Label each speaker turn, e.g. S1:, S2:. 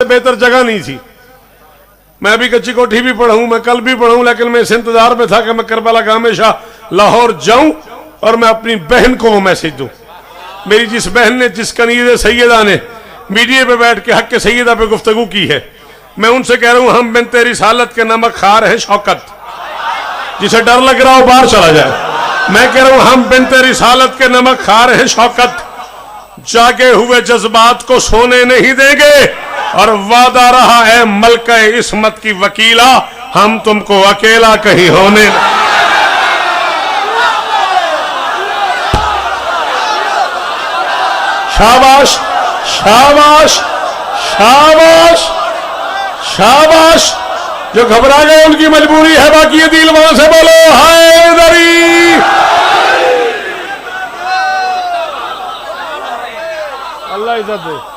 S1: बेहतर जगह नहीं थी। मैं अभी कच्ची कोठी भी पढ़ा हूं, मैं कल भी पढ़ा हूं, लेकिन मैं इस इंतजार में था कि मैं करबला का हमेशा लाहौर जाऊं और मैं अपनी बहन को वो मैसेज दूं। मेरी जिस बहन ने, जिस कनीज़ सैयदा ने मीडिया पे बैठ के हक के सैयदा पे गुफ्तगू की है, मैं उनसे कह रहा हूं हम बिन तेरी सालत के नमक खार हैं शौकत, जिसे डर लग रहा हो बाहर चला जाए। मैं कह रहा हूं हम बिन तेरी सालत के नमक खार हैं शौकत, जागे हुए जज्बात को सोने नहीं देंगे, और वादा रहा है मलका इस्मत की वकीला, हम तुमको अकेला कहीं होने। शाबाश शाबाश शाबाश शाबाश। जो घबरा गए उनकी मजबूरी है, बाकी ये दिल वहां से बोलो हैदरी। अल्लाह इज्जत दे।